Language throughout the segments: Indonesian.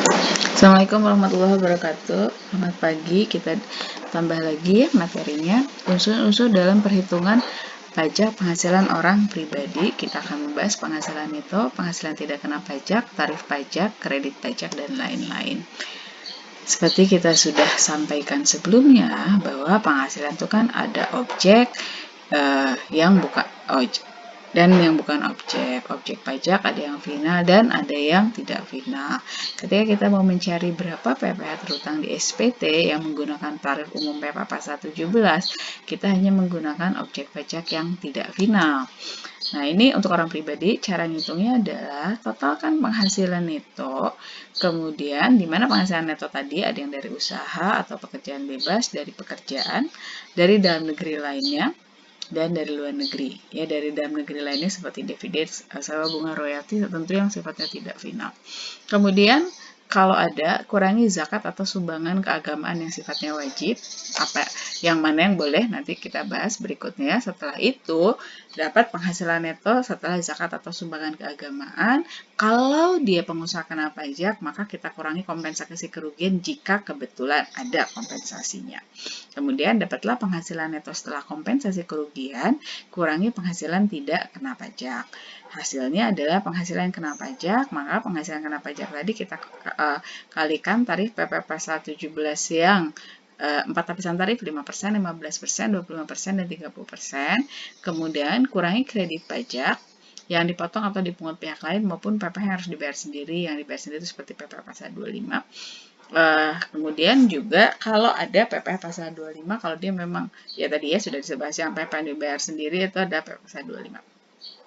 Assalamualaikum warahmatullahi wabarakatuh. Selamat pagi, kita tambah lagi materinya. Unsur-unsur dalam perhitungan pajak penghasilan orang pribadi. Kita akan membahas penghasilan neto, penghasilan tidak kena pajak, tarif pajak, kredit pajak, dan lain-lain. Seperti kita sudah sampaikan sebelumnya, bahwa penghasilan itu kan ada objek yang bukan objek dan yang bukan objek pajak ada yang final dan ada yang tidak final. Ketika kita mau mencari berapa PPh terutang di SPT yang menggunakan tarif umum PPh pasal 17, kita hanya menggunakan objek pajak yang tidak final. Nah, ini untuk orang pribadi, cara ngitungnya adalah totalkan penghasilan neto, kemudian di mana penghasilan neto tadi ada yang dari usaha atau pekerjaan bebas, dari pekerjaan, dari dalam negeri lainnya, dan dari luar negeri. Ya, dari dalam negeri lainnya seperti dividen, sewa bunga royalti tertentu yang sifatnya tidak final. Kemudian kalau ada, kurangi zakat atau sumbangan keagamaan yang sifatnya wajib. Apa yang mana yang boleh nanti kita bahas berikutnya. Setelah itu dapat penghasilan neto setelah zakat atau sumbangan keagamaan. Kalau dia pengusaha kena pajak, maka kita kurangi kompensasi kerugian jika kebetulan ada kompensasinya. Kemudian dapatlah penghasilan neto setelah kompensasi kerugian, kurangi penghasilan tidak kena pajak. Hasilnya adalah penghasilan yang kena pajak, maka penghasilan kena pajak tadi kita kalikan tarif PPh pasal 17 yang 4 lapisan tarif 5%, 15%, 25%, dan 30%. Kemudian kurangi kredit pajak yang dipotong atau dipungut pihak lain maupun PPh yang harus dibayar sendiri. Yang dibayar sendiri itu seperti PPh pasal 25. Kemudian juga kalau ada PPh pasal 25, kalau dia memang ya tadi ya sudah disebut yang PPh yang dibayar sendiri itu ada PPh pasal 25.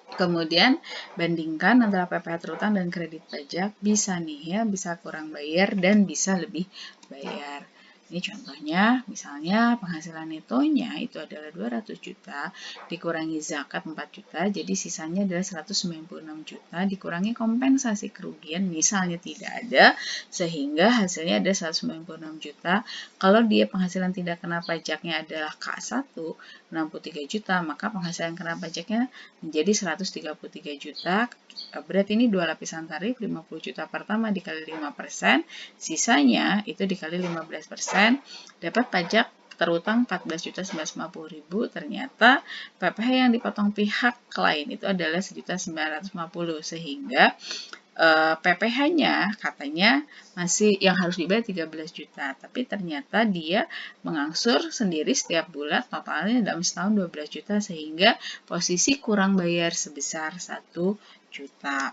Kemudian bandingkan antara PPh terutang dan kredit pajak, bisa nih ya, bisa kurang bayar dan bisa lebih bayar. Ini contohnya, misalnya penghasilan netonya itu adalah 200 juta, dikurangi zakat 4 juta, jadi sisanya adalah 196 juta, dikurangi kompensasi kerugian, misalnya tidak ada, sehingga hasilnya ada 196 juta. Kalau dia penghasilan tidak kena pajaknya adalah K1, 63 juta, maka penghasilan kena pajaknya menjadi 133 juta. Berarti ini dua lapisan tarif, 50 juta pertama dikali 5%, sisanya itu dikali 15%, dapat pajak terutang 14.950.000. Ternyata PPh yang dipotong pihak lain itu adalah 1.950.000, sehingga PPh-nya katanya masih yang harus dibayar 13 juta, tapi ternyata dia mengangsur sendiri setiap bulan, totalnya dalam setahun 12 juta, sehingga posisi kurang bayar sebesar 1 juta.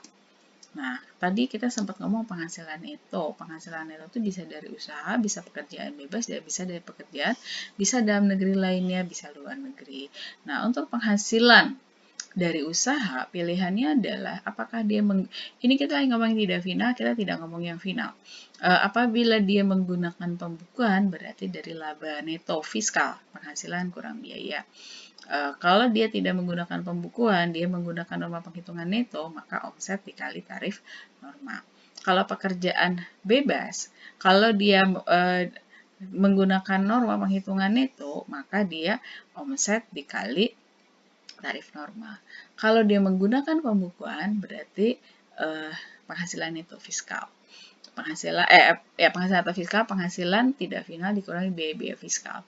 Nah, tadi kita sempat ngomong penghasilan neto. Penghasilan neto itu bisa dari usaha, bisa pekerjaan bebas, bisa dari pekerjaan, bisa dalam negeri lainnya, bisa luar negeri. Nah, untuk penghasilan dari usaha, pilihannya adalah apakah dia ini kita lagi ngomong tidak final, kita tidak ngomong yang final. Apabila dia menggunakan pembukuan, berarti dari laba neto fiskal, penghasilan kurang biaya. Kalau dia tidak menggunakan pembukuan, dia menggunakan norma penghitungan neto, maka omset dikali tarif norma. Kalau pekerjaan bebas, kalau dia menggunakan norma penghitungan neto, maka dia omset dikali tarif norma. Kalau dia menggunakan pembukuan, berarti penghasilan neto fiskal. Penghasilan atau fiskal, penghasilan tidak final dikurangi biaya-biaya fiskal.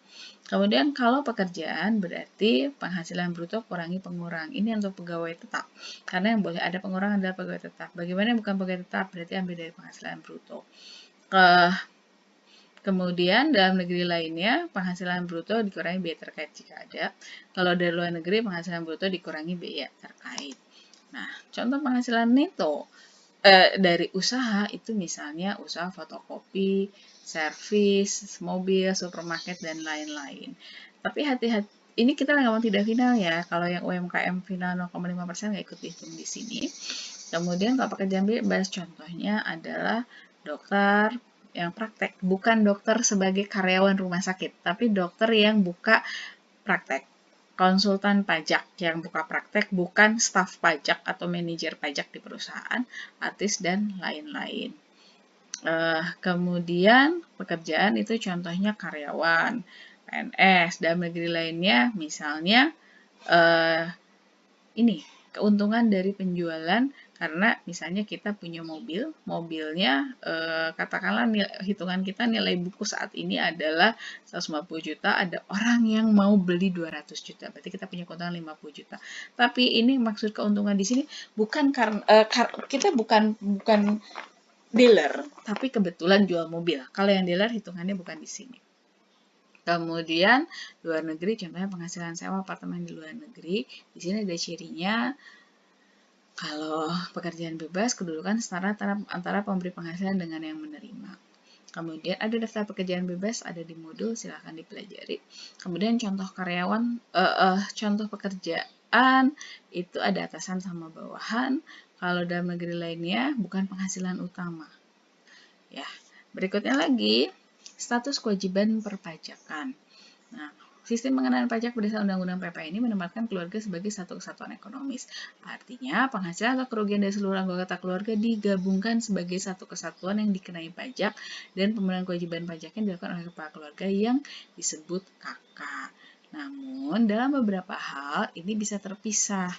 Kemudian kalau pekerjaan berarti penghasilan bruto kurangi pengurang. Ini untuk pegawai tetap. Karena yang boleh ada pengurangan adalah pegawai tetap. Bagaimana yang bukan pegawai tetap? Berarti ambil dari penghasilan bruto. Kemudian dalam negeri lainnya penghasilan bruto dikurangi biaya terkait jika ada. Kalau dari luar negeri penghasilan bruto dikurangi biaya terkait. Nah, contoh penghasilan neto dari usaha itu misalnya usaha fotokopi, servis, mobil, supermarket, dan lain-lain. Tapi hati-hati, ini kita ngomong tidak final ya. Kalau yang UMKM final 0,5% nggak ikut dihitung di sini. Kemudian kalau pekerjaan bebas contohnya adalah dokter yang praktek, bukan dokter sebagai karyawan rumah sakit, tapi dokter yang buka praktek. Konsultan pajak yang buka praktek, bukan staf pajak atau manajer pajak di perusahaan, artis, dan lain-lain. Kemudian pekerjaan itu contohnya karyawan, PNS, dalam negeri lainnya misalnya ini keuntungan dari penjualan Karena misalnya kita punya mobil, mobilnya katakanlah hitungan kita nilai buku saat ini adalah 150 juta, ada orang yang mau beli 200 juta, berarti kita punya keuntungan 50 juta. Tapi ini maksud keuntungan di sini bukan karena kita bukan dealer, tapi kebetulan jual mobil. Kalau yang dealer hitungannya bukan di sini. Kemudian luar negeri, contohnya penghasilan sewa apartemen di luar negeri. Di sini ada cirinya. Kalau pekerjaan bebas, kedudukan setara antara pemberi penghasilan dengan yang menerima. Kemudian ada daftar pekerjaan bebas, ada di modul, silahkan dipelajari. Kemudian contoh karyawan, contoh pekerjaan itu ada atasan sama bawahan. Kalau dalam negeri lainnya bukan penghasilan utama. Ya, berikutnya lagi status kewajiban perpajakan. Nah, sistem pengenaan pajak berdasarkan Undang-Undang PPh ini menempatkan keluarga sebagai satu kesatuan ekonomis. Artinya, penghasilan atau kerugian dari seluruh anggota keluarga digabungkan sebagai satu kesatuan yang dikenai pajak dan pemenuhan kewajiban pajaknya dilakukan oleh kepala keluarga yang disebut kakak. Namun, dalam beberapa hal ini bisa terpisah.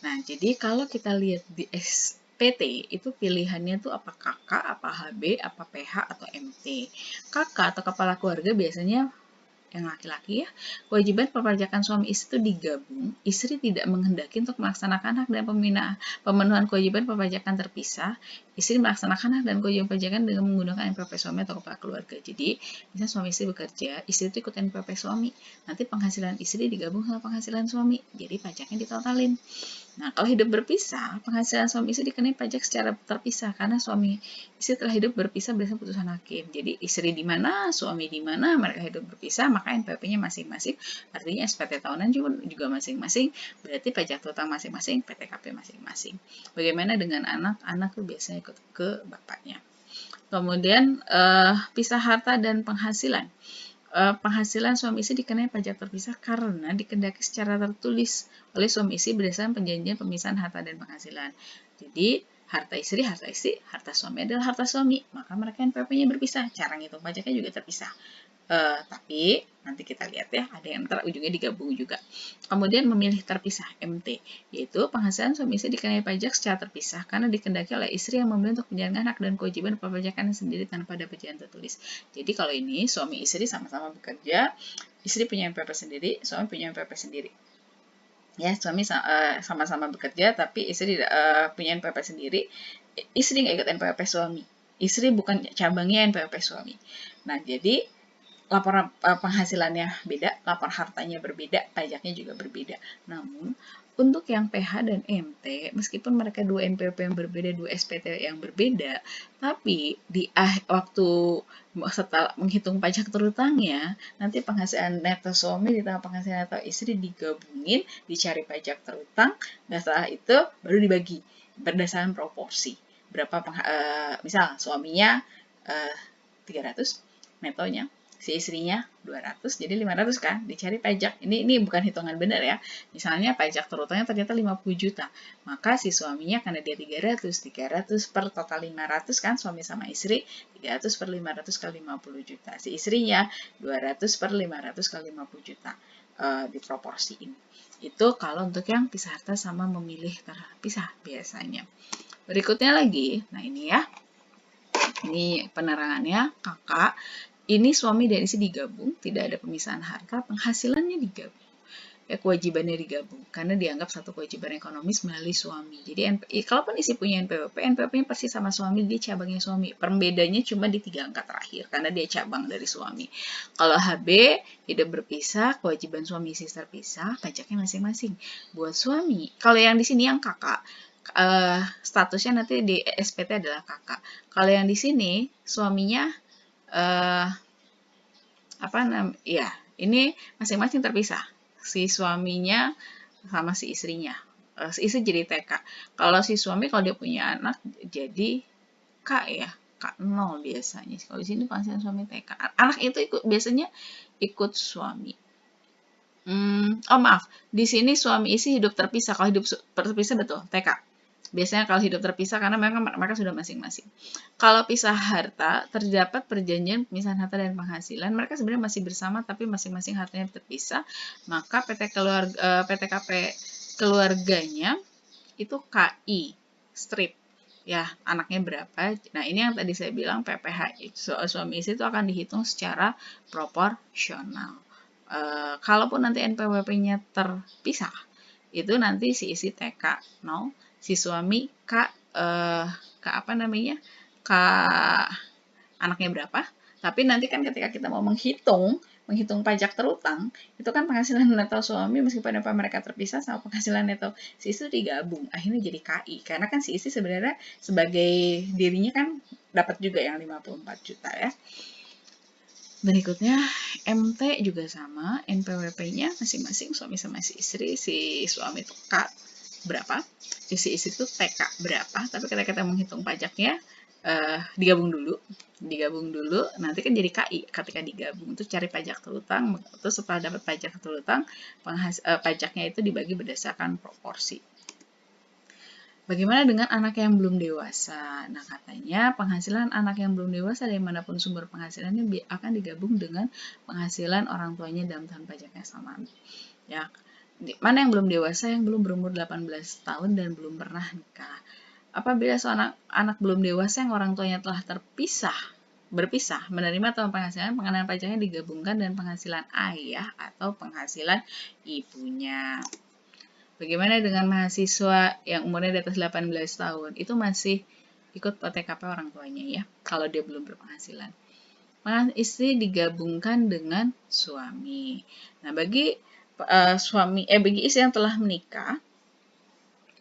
Nah, jadi kalau kita lihat di SPT, itu pilihannya tuh apa KK, apa HB, apa PH, atau MT. KK atau kepala keluarga biasanya yang laki-laki ya, kewajiban perpajakan suami istri itu digabung, istri tidak menghendaki untuk melaksanakan hak dan pemenuhan kewajiban perpajakan terpisah, istri melaksanakan hak dan kewajiban perpajakan dengan menggunakan NPWP suami atau kepala keluarga. Jadi, misalnya suami istri bekerja, istri itu ikut NPWP suami, nanti penghasilan istri digabung sama penghasilan suami, jadi pajaknya ditotalin. Nah, kalau hidup berpisah, penghasilan suami istri dikenai pajak secara terpisah karena suami istri telah hidup berpisah berdasarkan putusan hakim. Jadi istri di mana, suami di mana, mereka hidup berpisah, maka NPWP-nya masing-masing. Artinya SPT tahunan juga masing-masing, berarti pajak total masing-masing, PTKP masing-masing. Bagaimana dengan anak? Anak tuh biasanya ikut ke bapaknya. Kemudian pisah harta dan penghasilan. Penghasilan suami istri dikenai pajak terpisah karena dikendaki secara tertulis oleh suami istri berdasarkan perjanjian pemisahan harta dan penghasilan. Jadi, harta istri, harta suami adalah harta suami, maka mereka NPWP-nya berpisah. Cara ngitung pajaknya juga terpisah. Tapi nanti kita lihat ya, ada yang ujungnya digabung juga. Kemudian memilih terpisah MT, yaitu penghasilan suami istri dikenai pajak secara terpisah karena dikendaki oleh istri yang memilih untuk menjalankan hak dan kewajiban perpajakan sendiri tanpa ada perjanjian tertulis. Jadi kalau ini suami istri sama-sama bekerja, istri punya NPWP sendiri, suami punya NPWP sendiri. Ya, suami sama-sama bekerja tapi istri punya NPWP sendiri, istri nggak ikut NPWP suami. Istri bukan cabangnya NPWP suami. Nah, jadi laporan penghasilannya beda, laporan hartanya berbeda, pajaknya juga berbeda. Namun, untuk yang PH dan MT, meskipun mereka dua NPWP yang berbeda, dua SPT yang berbeda, tapi di waktu setelah menghitung pajak terutangnya, nanti penghasilan neto suami ditambah penghasilan neto istri digabungin, dicari pajak terutang, dan setelah itu baru dibagi berdasarkan proporsi. Berapa misal suaminya 300, netonya si istrinya 200, jadi 500 kan, dicari pajak. Ini bukan hitungan benar ya. Misalnya pajak terutangnya ternyata 50 juta, maka si suaminya karena dia 300 per total 500 kan, suami sama istri, 300 per 500 kali 50 juta. Si istrinya 200 per 500 kali 50 juta. Diproporsiin. Itu kalau untuk yang pisah harta sama memilih terpisah biasanya. Berikutnya lagi, nah ini ya. Ini penerangannya, kakak. Ini suami dan istri digabung, tidak ada pemisahan harta, penghasilannya digabung. Ya, kewajibannya digabung, karena dianggap satu kewajiban ekonomis melalui suami. Jadi, kalaupun istri punya NPWP, NPWP-nya pasti sama suami, dia cabangnya suami. Perbedaannya cuma di 3 angka terakhir, karena dia cabang dari suami. Kalau HB, hidup berpisah, kewajiban suami istri terpisah, pajaknya masing-masing. Buat suami, kalau yang di sini yang kakak, statusnya nanti di SPT adalah kakak. Kalau yang di sini, suaminya ya ini masing-masing terpisah, si suaminya sama si istrinya, si istri jadi TK. Kalau si suami kalau dia punya anak jadi K ya, K0 biasanya. Kalau di sini penghasilan suami TK, anak itu biasanya ikut suami. Maaf, di sini suami istri hidup terpisah. Kalau hidup terpisah betul TK. Biasanya kalau hidup terpisah karena mereka sudah masing-masing. Kalau pisah harta, terdapat perjanjian pemisahan harta dan penghasilan. Mereka sebenarnya masih bersama tapi masing-masing hartanya terpisah. Maka PTKP keluarganya itu KI, strip. Ya, anaknya berapa? Nah, ini yang tadi saya bilang PPH itu suami istri itu akan dihitung secara proporsional. Kalaupun nanti NPWP-nya terpisah, itu nanti si istri TK 0, si suami K apa namanya? K anaknya berapa? Tapi nanti kan ketika kita mau menghitung pajak terutang, itu kan penghasilan neto suami meskipun apa mereka terpisah sama penghasilan neto si istri digabung, akhirnya jadi KI. Karena kan si istri sebenarnya sebagai dirinya kan dapat juga yang 54 juta ya. Berikutnya MT juga sama, NPWP-nya masing-masing suami sama si istri. Si suami itu K berapa, si istri itu TK berapa, tapi ketika kita menghitung pajaknya digabung dulu, nanti kan jadi KI ketika digabung itu cari pajak terutang, terus setelah dapat pajak terutang pajaknya itu dibagi berdasarkan proporsi. Bagaimana dengan anak yang belum dewasa? Nah, katanya penghasilan anak yang belum dewasa dari manapun sumber penghasilannya akan digabung dengan penghasilan orang tuanya dalam tahun pajak yang sama. Ya, mana yang belum dewasa? Yang belum berumur 18 tahun dan belum pernah nikah. Apabila seorang anak belum dewasa yang orang tuanya telah berpisah, menerima tahun penghasilan, pengenaan pajaknya digabungkan dengan penghasilan ayah atau penghasilan ibunya. Bagaimana dengan mahasiswa yang umurnya di atas 18 tahun? Itu masih ikut PTKP orang tuanya ya, kalau dia belum berpenghasilan. Istri digabungkan dengan suami. Nah, bagi istri yang telah menikah,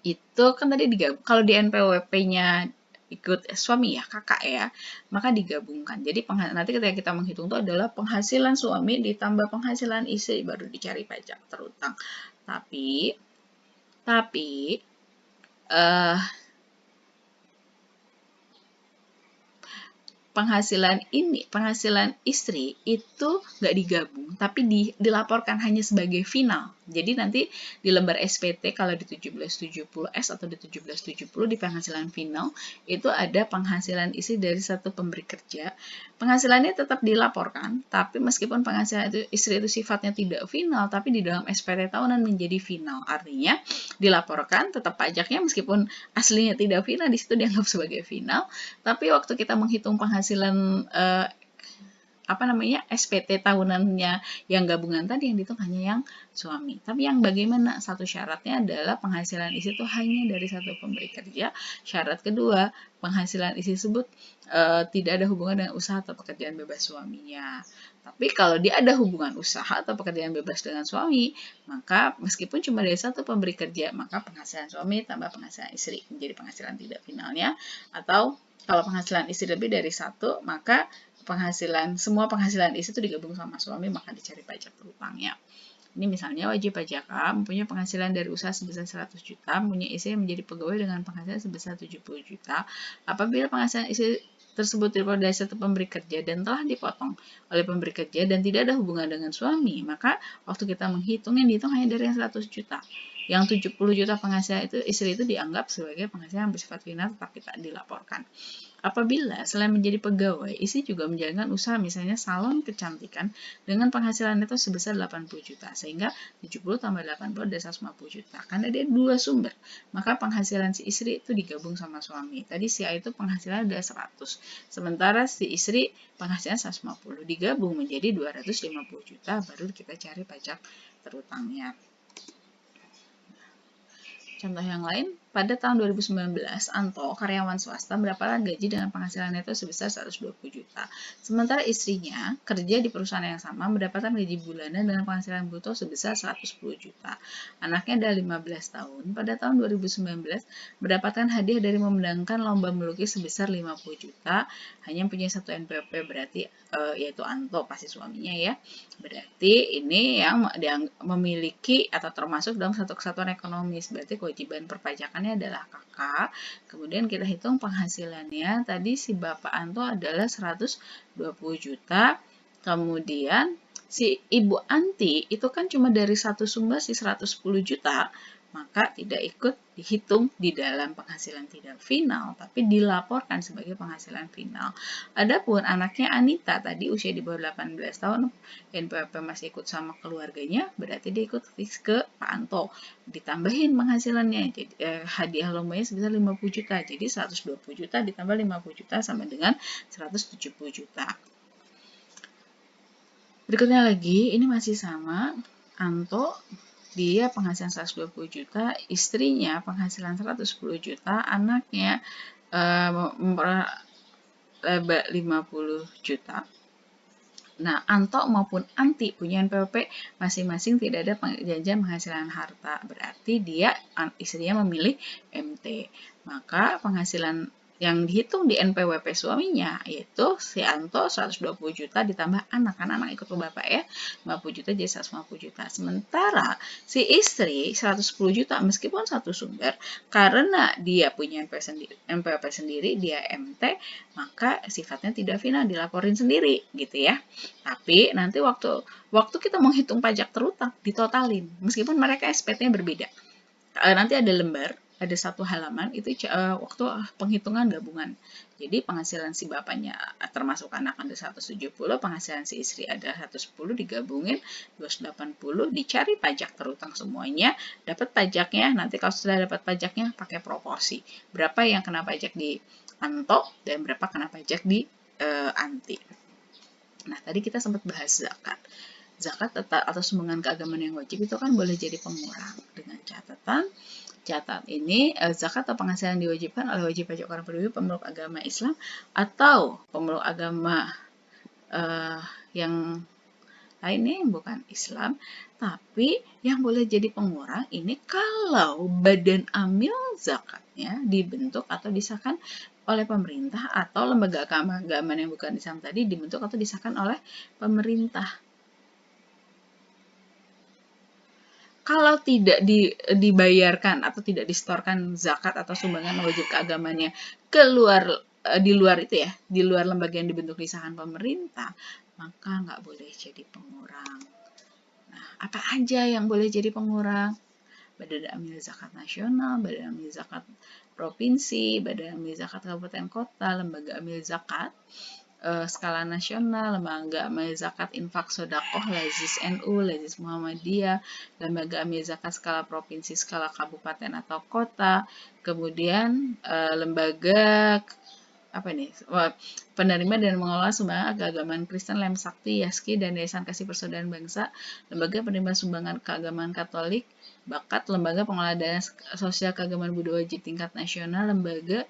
itu kan tadi digabung. Kalau di NPWP-nya ikut suami ya, kakak ya, maka digabungkan. Jadi nanti ketika kita menghitung itu adalah penghasilan suami ditambah penghasilan istri baru dicari pajak terutang. Tapi penghasilan istri itu nggak digabung, tapi dilaporkan hanya sebagai final. Jadi nanti di lembar SPT kalau di 1770S atau di 1770 di penghasilan final itu ada penghasilan istri dari satu pemberi kerja. Penghasilannya tetap dilaporkan, tapi meskipun penghasilan istri itu sifatnya tidak final, tapi di dalam SPT tahunan menjadi final. Artinya dilaporkan tetap pajaknya meskipun aslinya tidak final, di situ dianggap sebagai final, tapi waktu kita menghitung penghasilan SPT tahunannya yang gabungan tadi yang dihitung hanya yang suami. Tapi yang bagaimana? Satu syaratnya adalah penghasilan istri itu hanya dari satu pemberi kerja. Syarat kedua, penghasilan istri tersebut tidak ada hubungan dengan usaha atau pekerjaan bebas suaminya. Tapi kalau dia ada hubungan usaha atau pekerjaan bebas dengan suami, maka meskipun cuma dari satu pemberi kerja, maka penghasilan suami tambah penghasilan istri menjadi penghasilan tidak finalnya. Atau kalau penghasilan istri lebih dari satu, maka semua penghasilan istri itu digabung sama suami, maka dicari pajak terutangnya. Ini misalnya wajib pajak A mempunyai penghasilan dari usaha sebesar 100 juta, mempunyai istri yang menjadi pegawai dengan penghasilan sebesar 70 juta. Apabila penghasilan istri tersebut diperoleh dari satu pemberi kerja dan telah dipotong oleh pemberi kerja dan tidak ada hubungan dengan suami, maka waktu kita menghitung yang dihitung hanya dari yang 100 juta. Yang 70 juta penghasilan itu istri itu dianggap sebagai penghasilan yang bersifat final tetap kita dilaporkan. Apabila selain menjadi pegawai, istri juga menjalankan usaha misalnya salon kecantikan dengan penghasilan neto sebesar 80 juta, sehingga 70 tambah 80 adalah 150 juta. Karena dia dua sumber, maka penghasilan si istri itu digabung sama suami. Tadi si A itu penghasilan adalah 100, sementara si istri penghasilan 150, digabung menjadi 250 juta, baru kita cari pajak terutangnya. Contoh yang lain, pada tahun 2019, Anto, karyawan swasta, mendapatkan gaji dengan penghasilan neto sebesar 120 juta. Sementara istrinya, kerja di perusahaan yang sama, mendapatkan gaji bulanan dengan penghasilan bruto sebesar 110 juta. Anaknya ada 15 tahun. Pada tahun 2019, mendapatkan hadiah dari memenangkan lomba melukis sebesar 50 juta. Hanya punya satu NPWP, berarti yaitu Anto, pasti suaminya ya. Berarti ini yang memiliki atau termasuk dalam satu kesatuan ekonomis. Berarti kewajiban perpajakannya adalah kakak. Kemudian kita hitung penghasilannya. Tadi si Bapak Anto adalah 120 juta. Kemudian si Ibu Anti itu kan cuma dari satu sumber si 110 juta. Maka tidak ikut dihitung di dalam penghasilan tidak final, tapi dilaporkan sebagai penghasilan final. Adapun anaknya Anita tadi usia di bawah 18 tahun, NPWP masih ikut sama keluarganya, berarti dia ikut fix ke Pak Anto. Ditambahin penghasilannya, jadi hadiah lombanya sebesar 50 juta, jadi 120 juta ditambah 50 juta sama dengan 170 juta. Berikutnya lagi, ini masih sama, Anto dia penghasilan 120 juta, istrinya penghasilan 110 juta, anaknya 50 juta. Nah, Anto maupun Anti punya NPWP masing-masing tidak ada perjanjian penghasilan harta. Berarti dia istrinya memilih MT. Maka penghasilan yang dihitung di NPWP suaminya yaitu si Anto 120 juta ditambah anak, kan anak ikut ke bapak ya, 50 juta jadi 150 juta. Sementara si istri 110 juta meskipun satu sumber, karena dia punya NPWP sendiri, dia MT, maka sifatnya tidak final, dilaporin sendiri gitu ya. Tapi nanti waktu kita menghitung pajak terutang ditotalin meskipun mereka SPT-nya berbeda. Nanti ada lembar, ada satu halaman itu waktu penghitungan gabungan. Jadi penghasilan si bapaknya termasuk anak ada 170, penghasilan si istri ada 110, digabungin 280, dicari pajak terutang semuanya, dapat pajaknya. Nanti kalau sudah dapat pajaknya pakai proporsi. Berapa yang kena pajak di Anto dan berapa kena pajak di Anti. Nah, tadi kita sempat bahas zakat. Zakat atau sumbangan keagamaan yang wajib itu kan boleh jadi pengurang dengan catatan ini zakat atau penghasilan diwajibkan oleh wajib pajak orang pribadi pemeluk agama Islam atau pemeluk agama yang lainnya yang bukan Islam, tapi yang boleh jadi pengurang ini kalau badan amil zakatnya dibentuk atau disahkan oleh pemerintah atau lembaga keagamaan yang bukan Islam tadi dibentuk atau disahkan oleh pemerintah. Kalau tidak dibayarkan atau tidak disetorkan zakat atau sumbangan wajib keagamannya di luar itu ya, di luar lembaga yang dibentuk disahkan pemerintah, maka nggak boleh jadi pengurang. Nah, apa aja yang boleh jadi pengurang? Badan amil zakat nasional, badan amil zakat provinsi, badan amil zakat kabupaten kota, lembaga amil zakat skala nasional, lembaga amil zakat infak sodakoh, Lazis NU, Lazis Muhammadiyah, lembaga amil zakat skala provinsi, skala kabupaten atau kota, kemudian lembaga penerima dan mengelola sumbangan keagamaan Kristen, Lem Sakti, Yaski, dan Yayasan Kasih Persaudaraan Bangsa, lembaga penerima sumbangan keagamaan Katolik, Bakat, lembaga pengelola dana sosial keagamaan budaya wajib tingkat nasional, lembaga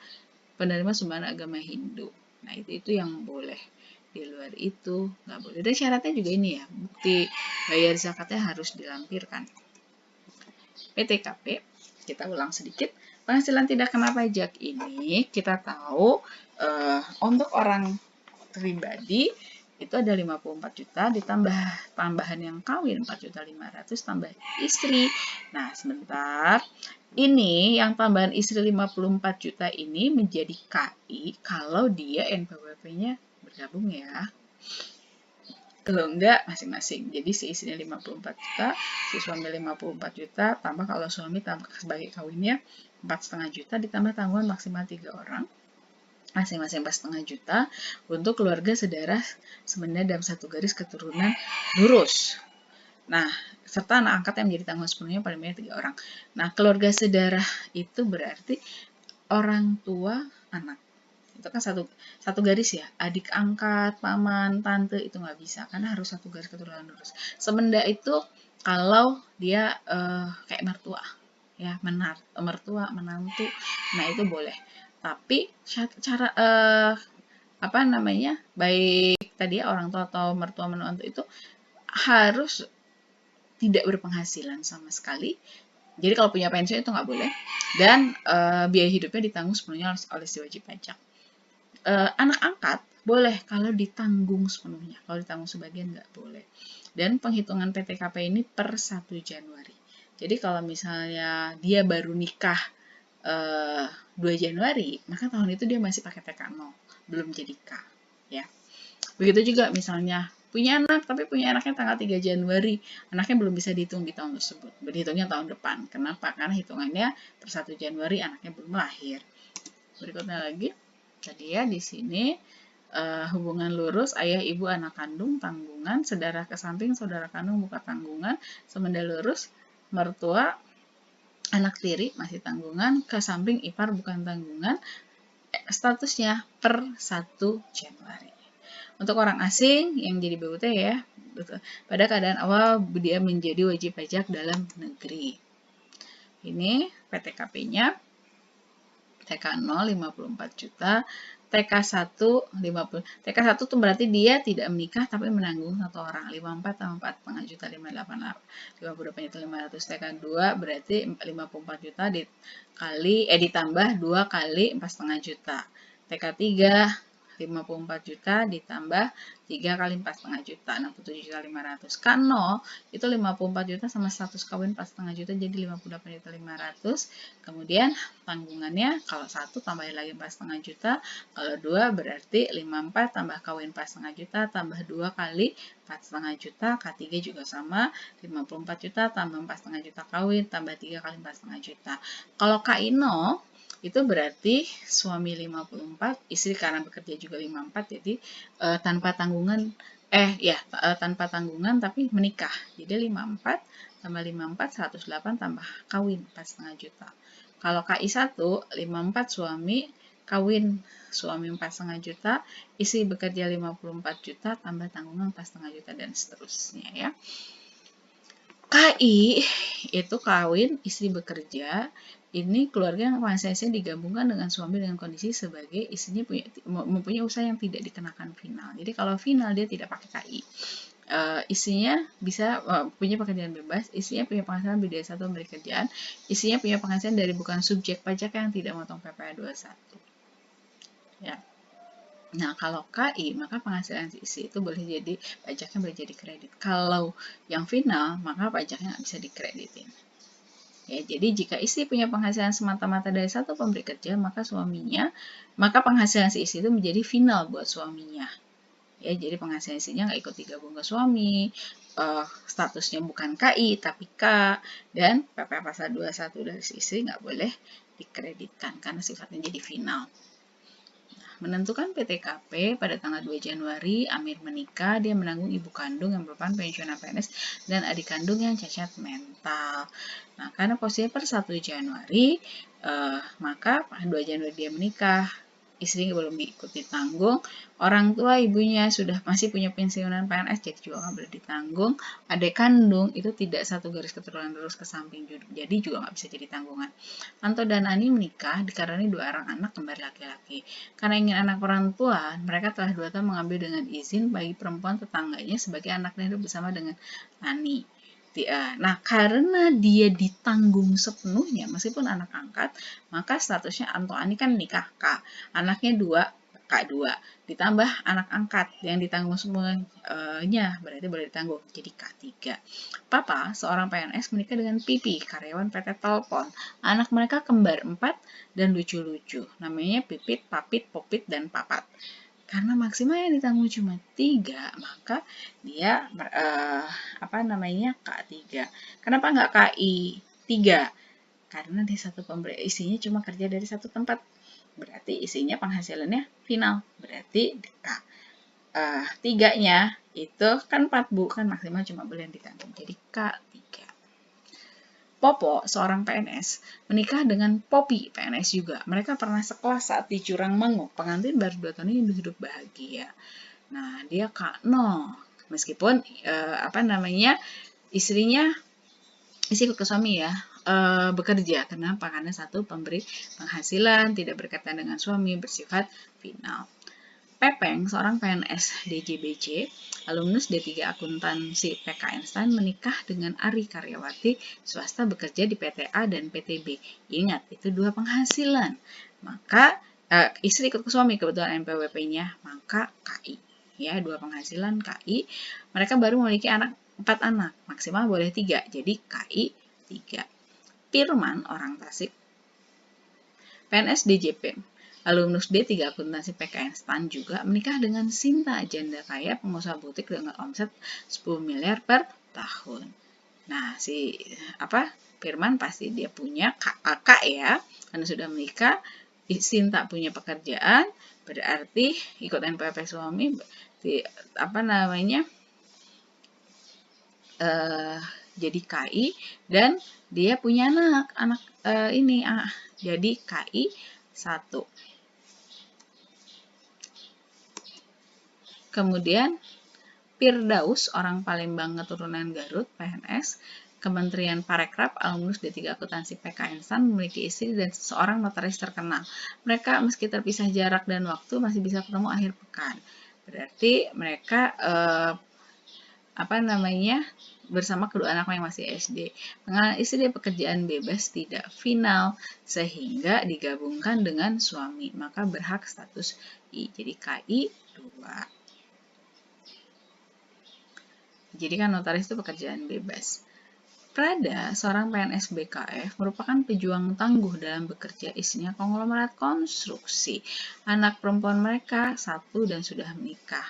penerima sumbangan agama Hindu. Nah, itu yang boleh. Di luar itu nggak boleh. Dan syaratnya juga ini ya, bukti bayar zakatnya harus dilampirkan. PTKP, kita ulang sedikit. Penghasilan tidak kena pajak ini kita tahu untuk orang pribadi itu ada 54 juta ditambah tambahan yang kawin 4.500.000 tambah istri. Nah, sebentar. Ini yang tambahan istri 54 juta ini menjadi KI kalau dia NPWP-nya bergabung ya. Kalau enggak masing-masing. Jadi si istrinya 54 juta, si suami 54 juta, tambah kalau suami tambah sebagai kawinnya 4,5 juta ditambah tanggungan maksimal 3 orang. Masing-masing 4,5 juta untuk keluarga sedarah sebenarnya dalam satu garis keturunan lurus. Nah, serta anak angkat yang menjadi tanggungan sepenuhnya paling banyak 3 orang. Nah, keluarga sedarah itu berarti orang tua anak. Itu kan satu garis ya, adik angkat, paman, tante itu nggak bisa karena harus satu garis keturunan lurus. Semenda itu kalau dia kayak mertua, ya mertua, menantu, nah itu boleh. Tapi cara baik tadi orang tua atau mertua menantu itu harus tidak berpenghasilan sama sekali. Jadi kalau punya pensiun itu nggak boleh. Dan biaya hidupnya ditanggung sepenuhnya oleh si wajib pajak. Anak angkat boleh kalau ditanggung sepenuhnya. Kalau ditanggung sebagian nggak boleh. Dan penghitungan PTKP ini per 1 Januari. Jadi kalau misalnya dia baru nikah 2 Januari, maka tahun itu dia masih pakai TK 0, belum jadi K. Ya. Begitu juga misalnya punya anak, tapi punya anaknya tanggal 3 Januari, anaknya belum bisa dihitung di tahun tersebut, berhitungnya tahun depan. Kenapa? Karena hitungannya per 1 Januari anaknya belum lahir. Berikutnya lagi, tadi ya di sini hubungan lurus ayah ibu anak kandung tanggungan, saudara ke samping saudara kandung bukan tanggungan, semenda lurus mertua anak tiri masih tanggungan, ke samping ipar bukan tanggungan, statusnya per 1 Januari. Untuk orang asing yang jadi BUT ya, pada keadaan awal dia menjadi wajib pajak dalam negeri. Ini PTKP-nya, TK 0 54 juta, TK1 50. TK1 itu berarti dia tidak menikah tapi menanggung satu orang. 54 tambah 4,5 juta 58 juta 500. TK2 berarti 54 juta ditambah 2 kali 4,5 juta. TK3 54 juta ditambah 3 kali 4,5 juta, 67 juta 500. K0 itu 54 juta sama status kawin 4,5 juta jadi 58 juta 500. Kemudian tanggungannya kalau 1 tambahin lagi 4,5 juta, kalau 2 berarti 54 tambah kawin 4,5 juta tambah 2 kali 4,5 juta, K3 juga sama 54 juta tambah 4,5 juta kawin tambah 3 kali 4,5 juta. Kalau KI0 itu berarti suami 54, istri karena bekerja juga 54, jadi tanpa tanggungan tanpa tanggungan tapi menikah. Jadi 54 tambah 54 108 tambah kawin 4,5 juta. Kalau KI1 54 suami kawin suami 4,5 juta, istri bekerja 54 juta tambah tanggungan 4,5 juta dan seterusnya ya. KI itu kawin, istri bekerja, ini keluarga yang penghasilannya digabungkan dengan suami dengan kondisi sebagai istrinya mempunyai usaha yang tidak dikenakan final. Jadi kalau final dia tidak pakai KI. Istrinya bisa punya pekerjaan bebas, istrinya punya penghasilan beda satu memberi kerjaan, istrinya punya penghasilan dari bukan subjek pajak yang tidak memotong PPh 21. Ya. Nah, kalau KI, maka penghasilan istri itu boleh jadi, pajaknya boleh jadi kredit. Kalau yang final, maka pajaknya nggak bisa dikreditin. Ya, jadi jika istri punya penghasilan semata-mata dari satu pemberi kerja, maka penghasilan si istri itu menjadi final buat suaminya. Ya, jadi penghasilan istrinya nggak ikut digabung ke suami, statusnya bukan KI tapi K, dan PPh pasal 21 dari si istri nggak boleh dikreditkan karena sifatnya jadi final. Menentukan PTKP pada tanggal 2 Januari, Amir menikah, dia menanggung ibu kandung yang merupakan pensiunan PNS dan adik kandung yang cacat mental. Nah, karena posisinya per 1 Januari, maka 2 Januari dia menikah, istri belum diikuti tanggung, orang tua ibunya sudah masih punya pensiunan PNS jadi juga nggak boleh ditanggung, adik kandung itu tidak satu garis keturunan lurus ke samping jadi juga nggak bisa jadi tanggungan. Anto dan Ani menikah dikarenai 2 orang anak kembar laki-laki. Karena ingin anak orang tua, mereka telah 2 tahun mengambil dengan izin bagi perempuan tetangganya sebagai anak hidup bersama dengan Ani. Nah, karena dia ditanggung sepenuhnya, meskipun anak angkat, maka statusnya Anto Ani kan nikah K. Anaknya 2, K2. Ditambah anak angkat yang ditanggung semuanya, berarti boleh ditanggung, jadi K3. Papa, seorang PNS, menikah dengan Pipi, karyawan PT Telpon. Anak mereka kembar 4 dan lucu-lucu. Namanya Pipit, Papit, Popit, dan Papat. Karena maksimal yang ditanggung cuma 3, maka dia K3. Kenapa nggak KI 3? Karena di satu isinya cuma kerja dari satu tempat. Berarti isinya penghasilannya final. Berarti K. 3-nya itu kan 4 kan maksimal cuma boleh ditanggung. Jadi K3. Popo, seorang PNS, menikah dengan Popi, PNS juga. Mereka pernah sekelas saat di Jurang Manguk. Pengantin baru 2 tahun ini hidup bahagia. Nah, dia K0. Meskipun istrinya isi ikut ke suami ya, bekerja. Kenapa? Karena satu pemberi penghasilan, tidak berkaitan dengan suami, bersifat final. Pepeng, seorang PNS DJBC, alumnus D3 akuntansi PK Einstein, menikah dengan Ari karyawati swasta bekerja di PTA dan PTB. Ingat, itu 2 penghasilan. Maka istri ikut ke suami, kebetulan NPWP-nya, maka KI. Ya, 2 penghasilan KI. Mereka baru memiliki 4 anak, maksimal boleh 3, jadi KI 3. Pirman, orang Tasik, PNS DJP, Alumnus D3 akuntansi PK instan juga menikah dengan Sinta, janda kaya pengusaha butik dengan omset 10 miliar per tahun. Nah, Firman pasti dia punya kakak ya, karena sudah menikah. Sinta punya pekerjaan, berarti ikut NPWP suami, jadi KI, dan dia punya anak jadi KI 1. Kemudian Firdaus, orang Palembang keturunan Garut, PNS, Kementerian Parekraf, alumnus D3 akuntansi PK instan, memiliki istri dan seorang notaris terkenal. Mereka meski terpisah jarak dan waktu masih bisa ketemu akhir pekan. Berarti mereka bersama kedua anaknya yang masih SD. Pengalaman istri dan pekerjaan bebas tidak final sehingga digabungkan dengan suami, maka berhak status I. Jadi KI 2. Jadi kan notaris itu pekerjaan bebas. Prada, seorang PNS BKF, merupakan pejuang tangguh dalam bekerja. Istrinya konglomerat konstruksi. Anak perempuan mereka 1 dan sudah menikah.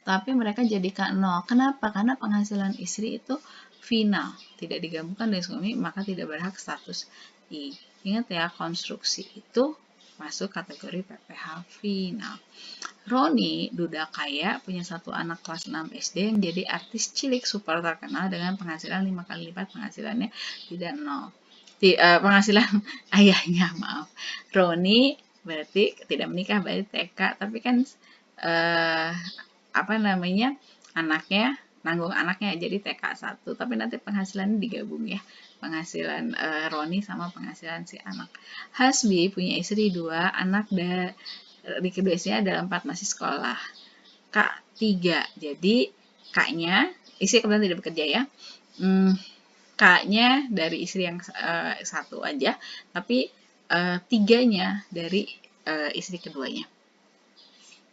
Tapi mereka jadi K0. Kenapa? Karena penghasilan istri itu final. Tidak digabungkan dengan suami, maka tidak berhak status I. Ingat ya, konstruksi itu masuk kategori PPh final. Roni, duda kaya, punya 1 anak kelas 6 SD yang jadi artis cilik super terkenal dengan penghasilan 5 kali lipat penghasilannya tidak 0. Penghasilan ayahnya, maaf. Roni berarti tidak menikah, berarti TK, tapi kan anaknya nanggung anaknya jadi TK 1, tapi nanti penghasilannya digabung ya, penghasilan Roni sama penghasilan si anak. Hasbi punya istri 2, anak di kedua istrinya ada 4 masih sekolah. K3, jadi K-nya, istri kebetulan tidak bekerja ya, K-nya dari istri yang 1 aja, tapi 3-nya dari istri keduanya.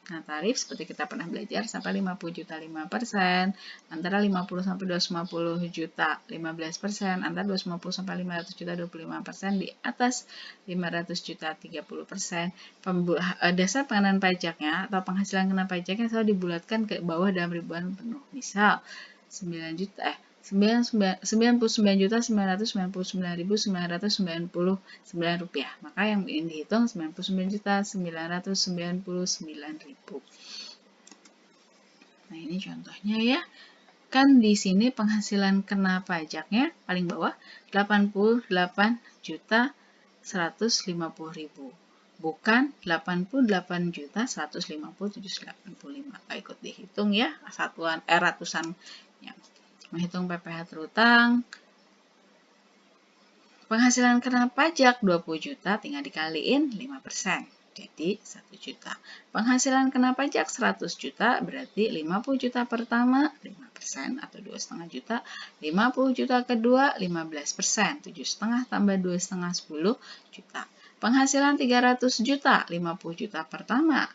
Nah, tarif seperti kita pernah belajar sampai 50 juta 5%, antara 50 sampai 250 juta 15%, antara 250 sampai 500 juta 25%, di atas 500 juta 30%. Dasar pengenaan pajaknya atau penghasilan kena pajaknya selalu dibulatkan ke bawah dalam ribuan penuh. Misal 99.999.999 rupiah. Maka yang dihitung 99.999.000. Nah, ini contohnya ya. Kan di sini penghasilan kena pajaknya paling bawah 88.150.000. Bukan 88.150.785. Ikut dihitung ya, ratusan. Menghitung PPh terutang, penghasilan kena pajak 20 juta tinggal dikaliin 5%, jadi 1 juta. Penghasilan kena pajak 100 juta berarti 50 juta pertama 5% atau 2,5 juta, 50 juta kedua 15%, 7,5 tambah 2,5 10 juta. Penghasilan 300 juta, 50 juta pertama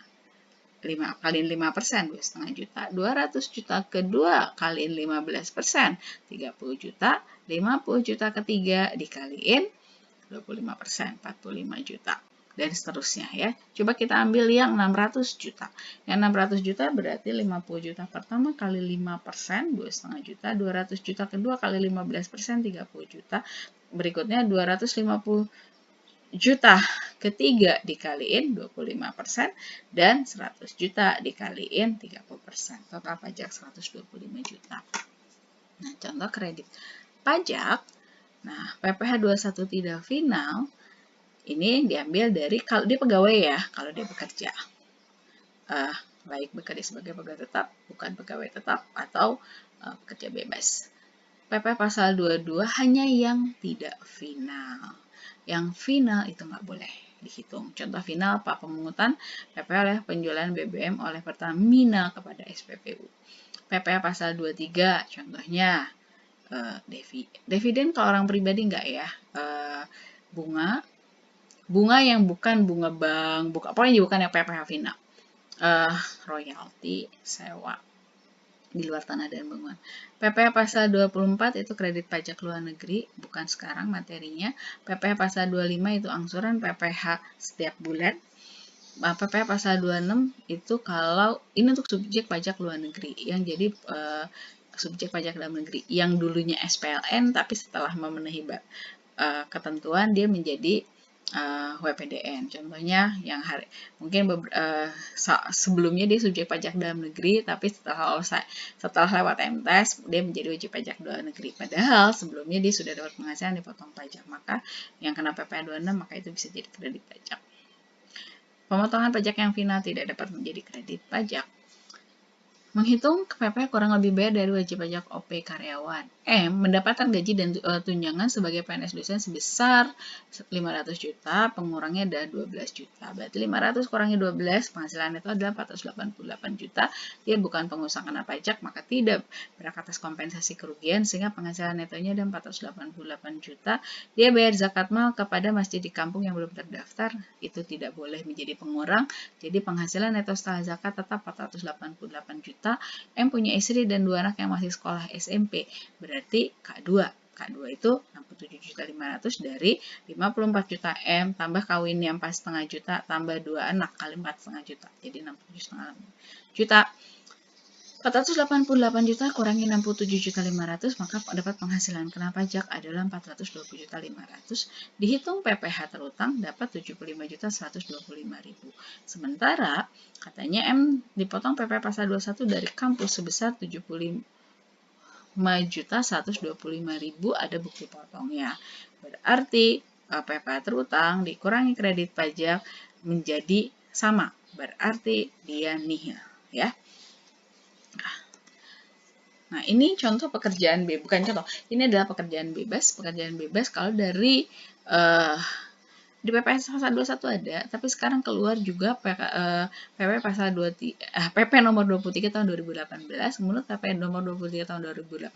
5 kali 5%, 2,5 juta, 200 juta kedua kaliin 15%, 30 juta, 50 juta ketiga dikaliin 25%, 45 juta, dan seterusnya ya. Coba kita ambil yang 600 juta. Yang 600 juta berarti 50 juta pertama kali 5%, 2,5 juta, 200 juta kedua kali 15%, 30 juta. Berikutnya 250 juta ketiga dikaliin 25% dan 100 juta dikaliin 30%. Total pajak 125 juta. Nah, contoh kredit pajak. Nah, PPh 21 tidak final ini diambil dari kalau dia pegawai ya, kalau dia bekerja. Baik bekerja sebagai pegawai tetap, bukan pegawai tetap, atau pekerja bebas. PPh pasal 22 hanya yang tidak final. Yang final itu nggak boleh dihitung. Contoh final apa? Pemungutan PPh oleh penjualan BBM oleh Pertamina kepada SPPU. PPh pasal 23 contohnya dividen kalau orang pribadi nggak ya. Bunga yang bukan bunga bank, pokoknya bukan yang PPh final. Royalti, sewa di luar tanah dan bangunan. PPh pasal 24 itu kredit pajak luar negeri, bukan sekarang materinya. PPh pasal 25 itu angsuran PPh setiap bulan. PPh pasal 26 itu kalau ini untuk subjek pajak luar negeri yang jadi subjek pajak dalam negeri yang dulunya SPLN tapi setelah memenuhi ketentuan dia menjadi WPDN. Contohnya yang mungkin sebelumnya dia subjek pajak dalam negeri tapi setelah lewat MTes dia menjadi wajib pajak luar negeri. Padahal sebelumnya dia sudah dapat penghasilan dipotong pajak. Maka yang kena PPh 26 maka itu bisa jadi kredit pajak. Pemotongan pajak yang final tidak dapat menjadi kredit pajak. Menghitung PPh kurang lebih bayar dari wajib pajak OP karyawan. Mendapatkan gaji dan tunjangan sebagai PNS dosen sebesar 500 juta, pengurangnya adalah 12 juta. Berarti 500 kurangi 12, penghasilan itu adalah 488 juta. Dia bukan pengusaha kena pajak, maka tidak berhak atas kompensasi kerugian, sehingga penghasilan netonya adalah 488 juta. Dia bayar zakat mal kepada masjid di kampung yang belum terdaftar, itu tidak boleh menjadi pengurang. Jadi penghasilan neto setelah zakat tetap 488 juta. M punya istri dan 2 anak yang masih sekolah SMP, berarti K2. K2 itu 67.500 dari 54 juta M tambah kawinnya 4,5 juta tambah 2 anak kali 4,5 juta. Jadi 67,5 juta. 488 juta kurangi 67.500 maka dapat penghasilan kena pajak adalah 420.500. Dihitung PPh terutang dapat 75.125.000. Sementara katanya M dipotong PPh pasal 21 dari kampus sebesar 75.125.000, ada bukti potongnya. Berarti PPh terutang dikurangi kredit pajak menjadi sama. Berarti dia nihil, ya. Nah, ini contoh pekerjaan bebas, bukan contoh, ini adalah pekerjaan bebas. Pekerjaan bebas kalau dari di PPh pasal 21 ada, tapi sekarang keluar juga PP pasal PP nomor 23 tahun 2018. Menurut PP nomor 23 tahun 2018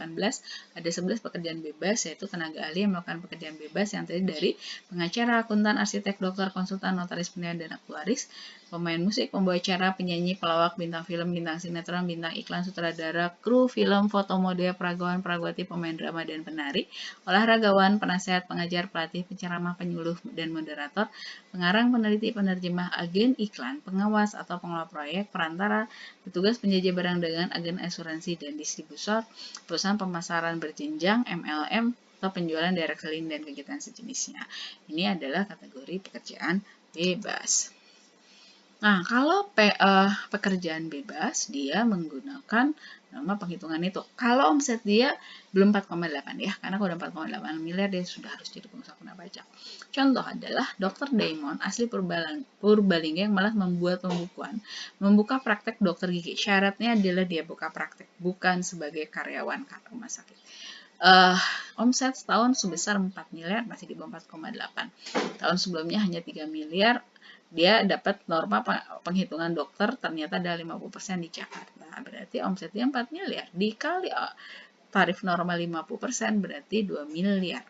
ada 11 pekerjaan bebas, yaitu tenaga ahli yang melakukan pekerjaan bebas yang terdiri dari pengacara, akuntan, arsitek, dokter, konsultan, notaris, penilai, dan aktuaris, pemain musik, pembawa acara, penyanyi, pelawak, bintang film, bintang sinetron, bintang iklan, sutradara, kru film, foto model, peragawan, peragawati, pemain drama, dan penari, olahragawan, penasehat, pengajar, pelatih, penceramah, penyuluh, dan moderator, pengarang, peneliti, penerjemah, agen iklan, pengawas atau pengelola proyek, perantara, petugas penjajah barang dagangan, agen asuransi, dan distributor, perusahaan pemasaran berjenjang, MLM, atau penjualan direct selling dan kegiatan sejenisnya. Ini adalah kategori pekerjaan bebas. Nah, kalau pekerjaan bebas, dia menggunakan nama penghitungan itu. Kalau omset dia belum 4,8 ya, karena kalau udah 4,8 miliar dia sudah harus jadi pengusaha kena pajak. Contoh adalah Dr. Diamond asli Purbalingga yang malah membuat pembukuan, membuka praktek dokter gigi. Syaratnya adalah dia buka praktek, bukan sebagai karyawan rumah sakit. Omset setahun sebesar 4 miliar, masih di bawah 4,8. Tahun sebelumnya hanya 3 miliar, dia dapat norma penghitungan dokter ternyata ada 50% di Jakarta. Berarti omsetnya 4 miliar. Dikali tarif normal 50% berarti 2 miliar.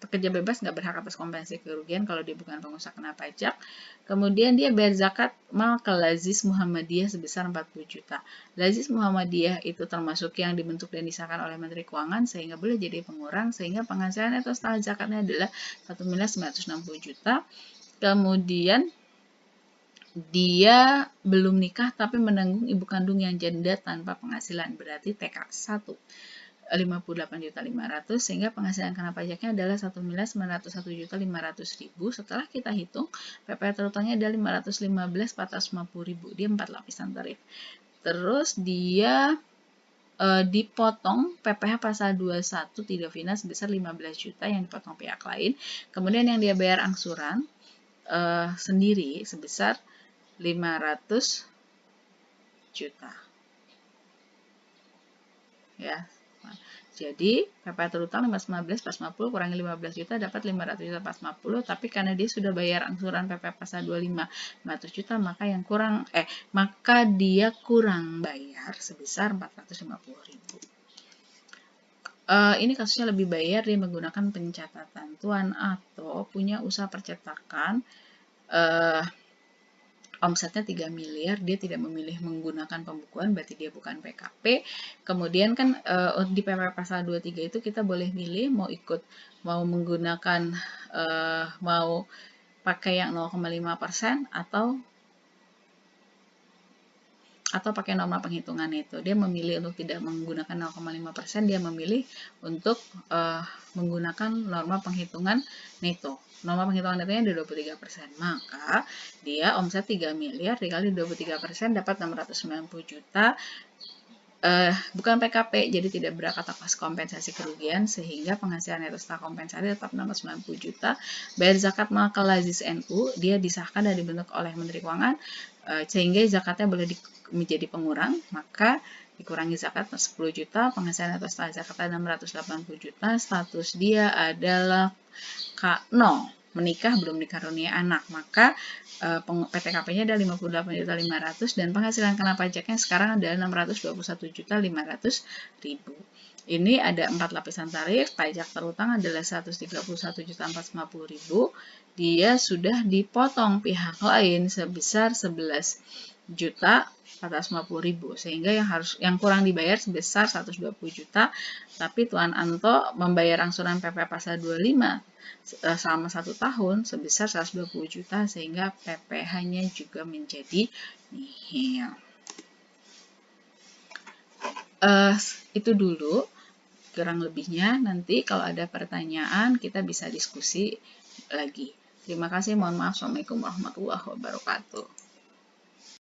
Pekerja bebas nggak berhak atas kompensasi kerugian kalau dia bukan pengusaha kena pajak. Kemudian dia bayar zakat mal ke Lazis Muhammadiyah sebesar 40 juta. Lazis Muhammadiyah itu termasuk yang dibentuk dan disahkan oleh Menteri Keuangan sehingga boleh jadi pengurang, sehingga penghasilan atau setelah zakatnya adalah 1.960 juta. Kemudian dia belum nikah tapi menanggung ibu kandung yang janda tanpa penghasilan, berarti TK1. 58.500 sehingga penghasilan kena pajaknya adalah 1.901.500.000. Setelah kita hitung PPh terutangnya adalah 515.450.000. Dia 4 lapisan tarif. Terus dia dipotong PPh pasal 21 tidak final sebesar 15 juta yang dipotong pihak lain. Kemudian yang dia bayar angsuran sendiri sebesar 500 juta. Ya. Jadi PPh terutang 515 kurangi 15 juta dapat 500 juta 450, tapi karena dia sudah bayar angsuran PPh pasal 25 500 juta maka dia kurang bayar sebesar 450.000. Ini kasusnya lebih bayar dia menggunakan pencatatan tuan atau punya usaha percetakan, omsetnya 3 miliar, dia tidak memilih menggunakan pembukuan, berarti dia bukan PKP. Kemudian kan di PPh pasal 23 itu kita boleh milih mau menggunakan mau pakai yang 0,5% atau pakai norma penghitungan itu. Dia memilih untuk tidak menggunakan 0,5%, dia memilih untuk menggunakan norma penghitungan neto. Norma penghitungan netonya di 23%. Maka dia omset 3 miliar dikali 23% dapat 690 juta. Bukan PKP, jadi tidak berakar atas kompensasi kerugian, sehingga penghasilan neto setelah kompensasi tetap 690 juta. Bayar zakat makal lazis NU, dia disahkan dan dibentuk oleh Menteri Keuangan, sehingga zakatnya boleh menjadi pengurang, maka dikurangi zakat 10 juta, penghasilan neto setelah zakat 680 juta, status dia adalah K0, menikah belum dikarunia anak, maka PTKP-nya adalah 58.500.000 dan penghasilan kena pajaknya sekarang adalah 621.500.000. Ini ada 4 lapisan tarif, pajak terutang adalah 131.450.000. Dia sudah dipotong pihak lain sebesar 11.450.000, sehingga yang kurang dibayar sebesar 120 juta, tapi Tuan Anto membayar angsuran PP pasal 25 selama 1 tahun sebesar 120 juta, sehingga PPh-nya juga menjadi nihil. Itu dulu kurang lebihnya. Nanti kalau ada pertanyaan kita bisa diskusi lagi. Terima kasih, mohon maaf. Assalamualaikum warahmatullahi wabarakatuh.